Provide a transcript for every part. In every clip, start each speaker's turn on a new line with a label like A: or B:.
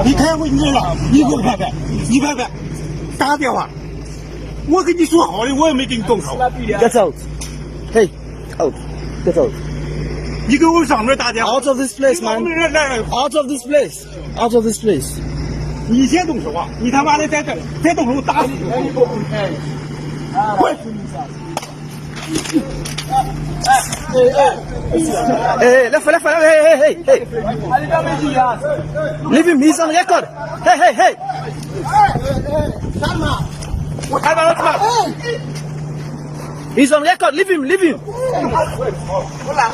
A: 你开会你了，你给我拍拍，你拍拍，打个电话。我跟你说好的，我也没给你动手。
B: Get out. Hey, out. Get out.
A: 你给我上面打电话。
B: Out of this place, man. Out of this place. Out of this place.
A: 你先动手啊！你他妈的再动手打死你！滚！
B: Hey, left, hey. Leave him, he's on record. Hey.
A: 我开门了，他妈！
B: He's on record, leave him.
A: 我来。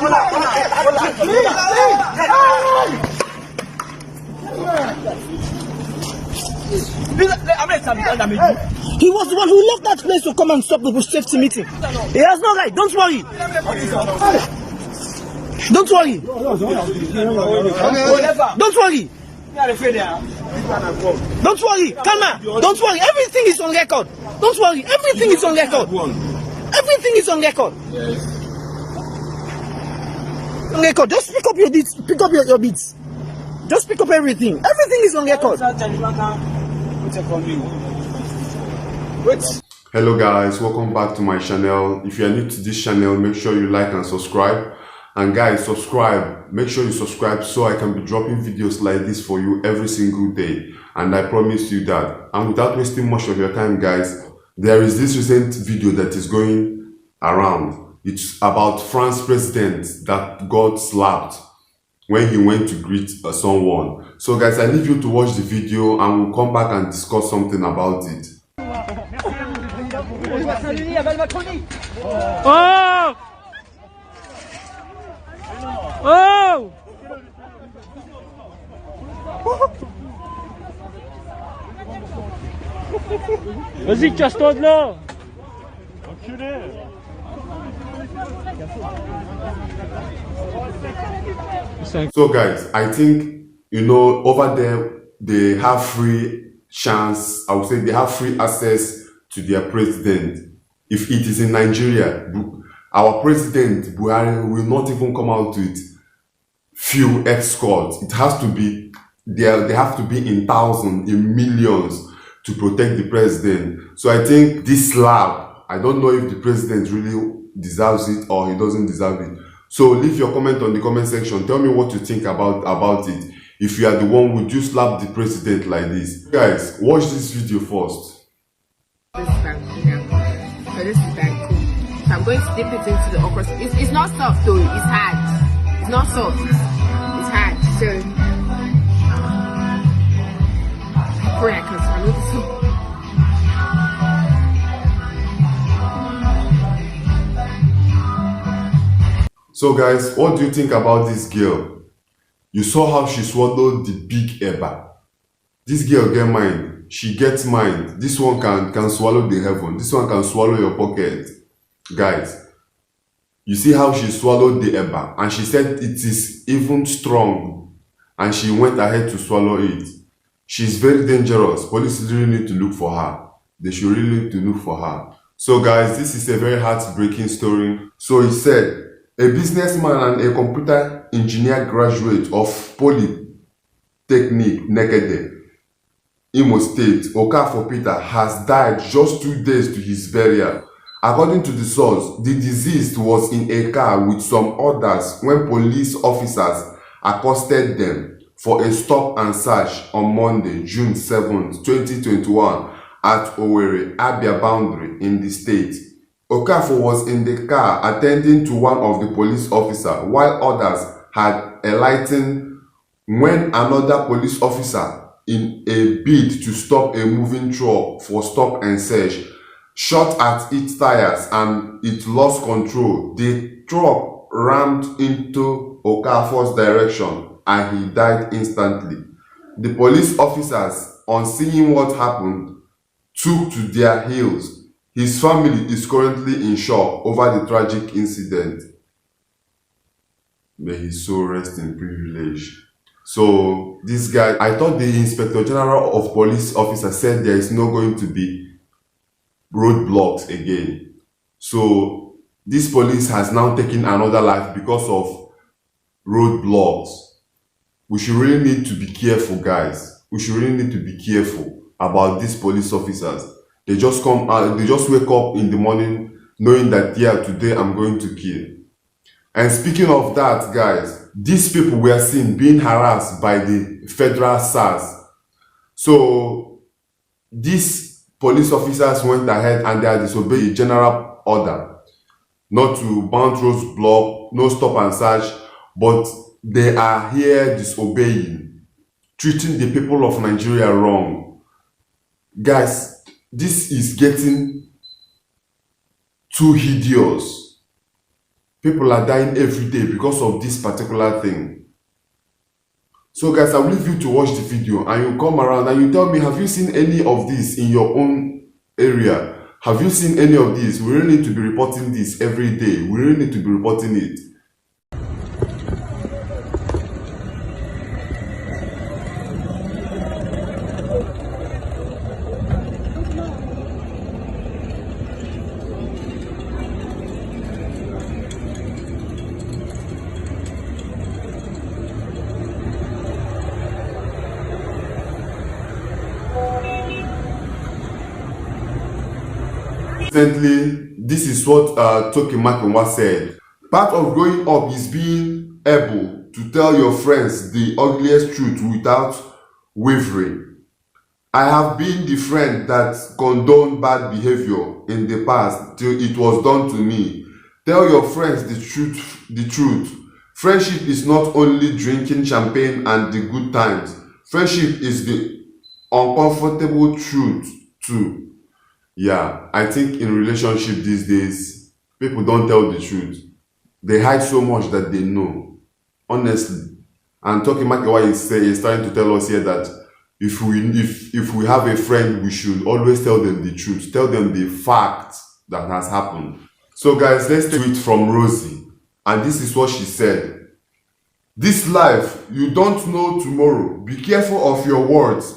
B: He was the one who left that place to come and stop the safety meeting. He has no right. Don't worry. Don't worry. Don't worry. Calma. Don't worry. Everything is on record. Don't worry. Everything is on record. Everything is on record. On record. Just pick up your beats. Pick up your beats. Just pick up everything. Everything is on record.
C: Hello guys, welcome back to my channel. If you are new to this channel, make sure you like and subscribe. And guys, subscribe. Make sure you subscribe so I can be dropping videos like this for you every single day. And I promise you that. And without wasting much of your time guys, there is this recent video that is going around. It's about France president that got slapped when he went to greet someone. So guys, I leave you to watch the video and we'll come back and discuss something about it.
D: Oh! Oh! Vas-y, casse-toi de là!
C: So guys, I think, you know, over there, they have free chance, I would say they have free access to their president. If it is in Nigeria, our president, Buhari, will not even come out with few escorts. It has to be, they have to be in thousands, in millions to protect the president. So I think this slap, I don't know if the president really deserves it or he doesn't deserve it. So leave your comment on the comment section. Tell me what you think about it. If you are the one, would you slap the president like this? Guys, watch this video first.
E: This is very cool. So this is very cool. So I'm going to dip it into the okra. It's not soft though, it's hard. It's not soft. It's hard. So pray I can swallow this one.
C: So guys, what do you think about this girl? You saw how she swallowed the big eba. This girl get mind. She gets mind. This one can swallow the heaven. This one can swallow your pocket. Guys, you see how she swallowed the eba and she said it is even strong and she went ahead to swallow it. She's very dangerous. Police really need to look for her. They should really need to look for her. So guys, this is a very heartbreaking story. So he said, a businessman and a computer engineer graduate of Polytechnic Nekede, Imo State, Okafor Peter, has died just 2 days to his burial. According to the source, the deceased was in a car with some others when police officers accosted them for a stop and search on Monday, June 7, 2021 at Owerri, Abia boundary in the state. Okafor was in the car attending to one of the police officers while others had alighted when another police officer, in a bid to stop a moving truck for stop and search, shot at its tires and it lost control. The truck rammed into Okafor's direction and he died instantly. The police officers, on seeing what happened, took to their heels. His family is currently in shock over the tragic incident. May his soul rest in privilege. So this guy, I thought the Inspector General of Police officer said there is not going to be roadblocks again. So this police has now taken another life because of roadblocks. We should really need to be careful, guys. we should really need to be careful about these police officers. They just come out, they just wake up in the morning knowing that, yeah, today I'm going to kill. And speaking of that, guys, these people were seen being harassed by the federal SARS. So these police officers went ahead and they are disobeying the general order not to bounce roadblock, no stop and search, but they are here disobeying, treating the people of Nigeria wrong. Guys, this is getting too hideous. People are dying every day because of this particular thing. So guys, I will leave you to watch the video and you come around and you tell me, have you seen any of this in your own area? Have you seen any of this? We really need to be reporting this every day. We really need to be reporting it. Recently, this is what Toki Makinwa said. Part of growing up is being able to tell your friends the ugliest truth without wavering. I have been the friend that condoned bad behavior in the past till it was done to me. Tell your friends the truth. Friendship is not only drinking champagne and the good times. Friendship is the uncomfortable truth too. Yeah, I think in relationship these days, people don't tell the truth. They hide so much that they know, honestly. And Toki Makinwa is trying to tell us here that if we have a friend, we should always tell them the truth. Tell them the fact that has happened. So guys, let's take it from Rosie. And this is what she said. This life, you don't know tomorrow. Be careful of your words.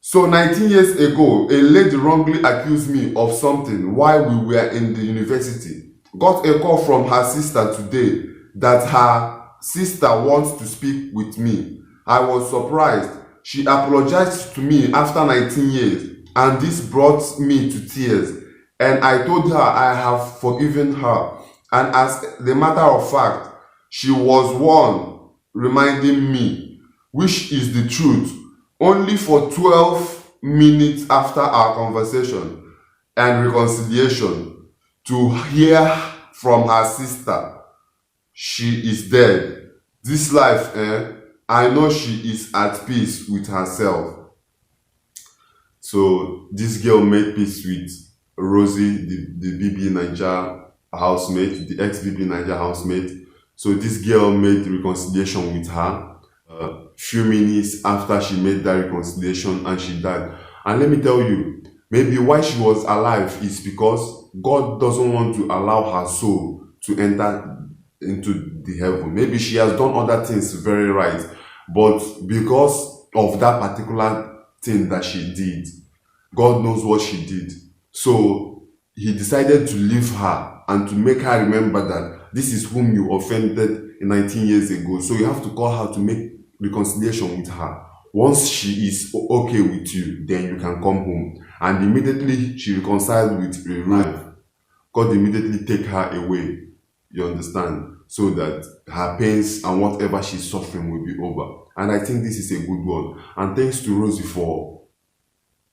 C: So 19 years ago, a lady wrongly accused me of something while we were in the university. Got a call from her sister today that her sister wants to speak with me. I was surprised. She apologized to me after 19 years and this brought me to tears. And I told her I have forgiven her. And as the matter of fact, she was one reminding me, which is the truth. Only for 12 minutes after our conversation and reconciliation to hear from her sister, she is dead. This life, I know she is at peace with herself. So this girl made peace with Rosie, the BB Naija housemate, the ex-BB Naija housemate. So this girl made reconciliation with her. Few minutes after she made that reconciliation and she died. And let me tell you, maybe why she was alive is because God doesn't want to allow her soul to enter into the heaven. Maybe she has done other things very right, but because of that particular thing that she did, God knows what she did. So he decided to leave her and to make her remember that this is whom you offended 19 years ago. So you have to call her to make reconciliation with her. Once she is okay with you, then you can come home. And immediately she reconciled with Rosie. God immediately take her away. You understand? So that her pains and whatever she's suffering will be over. And I think this is a good one. And thanks to Rosie for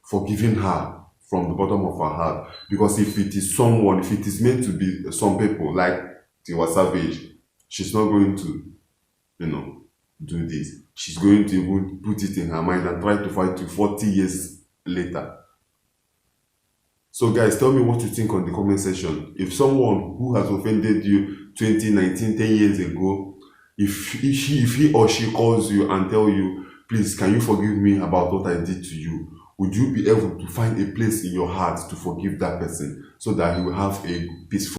C: forgiving her from the bottom of her heart. Because if it is someone, if it is meant to be some people like Tiwa Savage, she's not going to, do this. She's going to even put it in her mind and try to fight you 40 years later. So guys, tell me what you think on the comment section. If someone who has offended you 2019, 10 years ago, if he or she calls you and tell you, please, can you forgive me about what I did to you? Would you be able to find a place in your heart to forgive that person so that you will have a peaceful